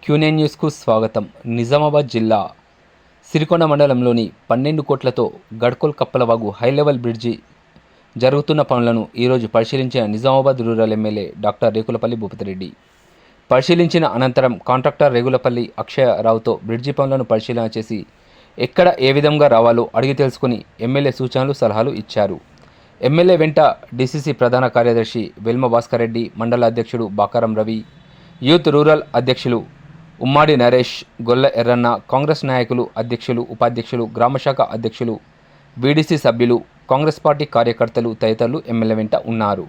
Q9 న్యూస్కు స్వాగతం. నిజామాబాద్ జిల్లా సిరికొండ మండలంలోని 12 కోట్లతో గడ్కోల్ కప్పలవాగు హైలెవెల్ బ్రిడ్జి జరుగుతున్న పనులను ఈరోజు పరిశీలించిన Nizamabad rural MLA doctor Rekulapalli Bhupathi Reddy. పరిశీలించిన అనంతరం కాంట్రాక్టర్ రేగులపల్లి అక్షయరావుతో బ్రిడ్జి పనులను పరిశీలన చేసి ఎక్కడ ఏ విధంగా రావాలో అడిగి తెలుసుకుని ఎమ్మెల్యే సూచనలు సలహాలు ఇచ్చారు. ఎమ్మెల్యే వెంట డీసీసీ ప్రధాన కార్యదర్శి వెల్మ భాస్కర్ రెడ్డి, మండల అధ్యక్షుడు బాకారం రవి, యూత్ రూరల్ అధ్యక్షులు ఉమ్మాడి నరేష్, గొల్ల ఎర్రన్న, కాంగ్రెస్ నాయకులు, అధ్యక్షులు, ఉపాధ్యక్షులు, గ్రామశాఖ అధ్యక్షులు, బీడీసీ సభ్యులు, కాంగ్రెస్ పార్టీ కార్యకర్తలు తదితరులు ఎమ్మెల్యే వెంట ఉన్నారు.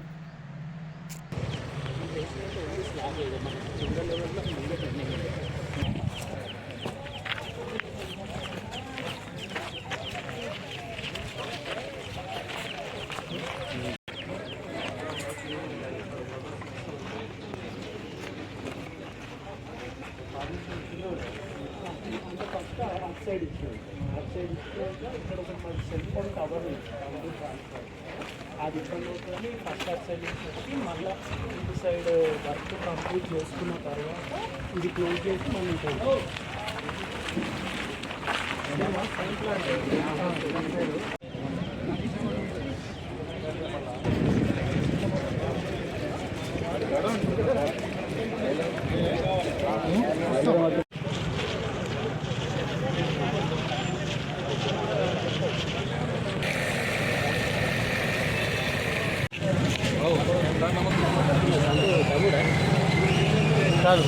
అది ఇబ్బంది ఫస్ట్ అటు సైడ్ వచ్చి మళ్ళీ ఇంటి సైడ్ వర్క్ కంప్లీట్ చేసుకున్న తర్వాత ఇది క్లోజ్ చేసి మనం ఉంటుంది.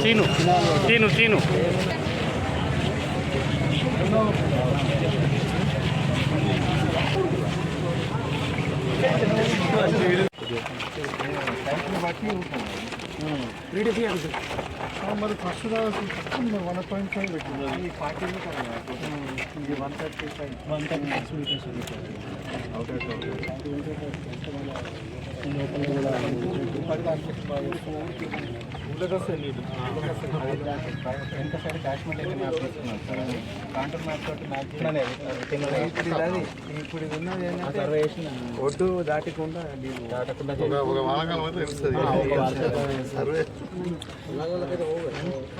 సీను సీను సీను మరి ఫస్ట్ రావాల్సింది 1.5 పెట్టింది. 40 ఇది 136 మీటర్స్ ఎంత సైడ్ కాశ్మీర్ అయితే మ్యాప్ తీసుకున్నారు సార్. కాంటర్ మ్యాప్ తోటి మ్యాప్ ఇప్పుడు ఉన్నది సర్వే ఒడ్డు దాటకుండా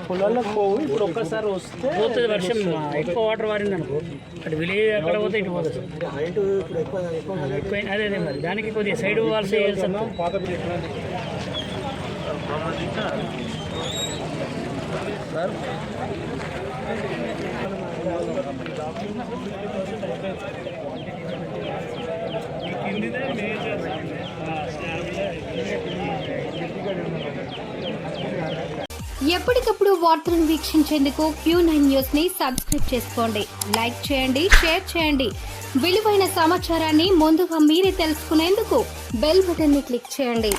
పొలాలకు పోవు. ఇప్పుడు ఒక్కసారి వస్తే పోతుంది వర్షం ఎక్కువ వాటర్ వారింది అనుకో, అటు విలేజ్ అక్కడ పోతే ఇటు పోతుంది. అదే అదే మరి దానికి కొద్దిగా సైడ్ వాల్స్ వేయాల్సి పాత సార్. ఎప్పటికప్పుడు వార్తలను వీక్షించేందుకు Q9 న్యూస్ ని సబ్స్క్రైబ్ చేసుకోండి, లైక్ చేయండి, షేర్ చేయండి. విలువైన సమాచారాన్ని ముందుగా మీరే తెలుసుకునేందుకు బెల్ బటన్ ని క్లిక్ చేయండి.